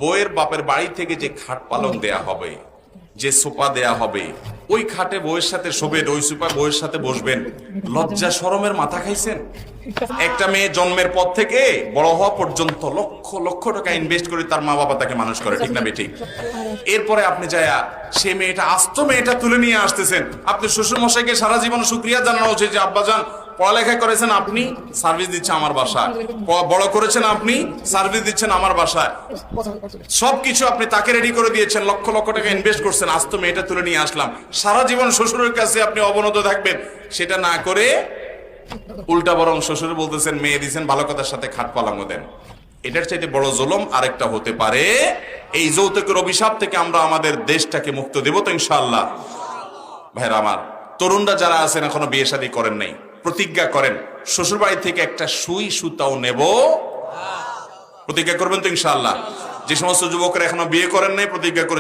বউয়ের বাপের বাড়ি থেকে যে খাট পালং দেয়া হবে, যে সোফা দেয়া হবে, ওই খাটে বউয়ের সাথে শোবেন, ওই সোফা বউয়ের সাথে বসবেন, লজ্জা শরমের মাথা খাইছেন? একটা মেয়ে জন্মের পর থেকে বড় হওয়া পর্যন্ত লক্ষ লক্ষ টাকা ইনভেস্ট করে তার মা বাবা তাকে মানুষ করে, ঠিক না বেঠিক? এরপরে আপনি যায়া সে মেয়েটা, আস্ত মেয়েটা তুলে নিয়ে আসতেছেন। আপনি শ্বশুর মশাইকে সারা জীবন শুকরিয়া জানানো উচিত যে আব্বাজান পড়ালেখা করেছেন আপনি, সার্ভিস দিচ্ছে আমার বাসায়, বড় করেছেন আপনি, সার্ভিস দিচ্ছেন আমার বাসায়, সবকিছু আপনি তাকে রেডি করে দিয়েছেন, লক্ষ লক্ষ টাকা ইনভেস্ট করছেন, আজ তো মেয়েটা তুলে নিয়ে আসলাম। সারা জীবন শ্বশুরের কাছে আপনি অবনত থাকবেন, সেটা না করে উল্টা বরং শ্বশুর বলতেছেন মেয়ে দিচ্ছেন, ভালো কথার সাথে খাট পালাঙ্গ দেন। এটার চাইতে বড় জুলুম আরেকটা হতে পারে? এই যৌতুকের অভিশাপ থেকে আমরা আমাদের দেশটাকে মুক্ত দেব তো ইনশাআল্লাহ? ভাইরা আমার, তরুণরা যারা আছেন এখনো বিয়ে শাদী করেন নাই, প্রতিজ্ঞা করেন শ্বশুর বাড়ি থেকে একটা সুই সুতাও নেব। প্রতিজ্ঞা করবেন তো ইনশাআল্লাহ? যে সমস্ত যুবকরা এখনো বিয়ে করেন নাই, প্রতিজ্ঞা করে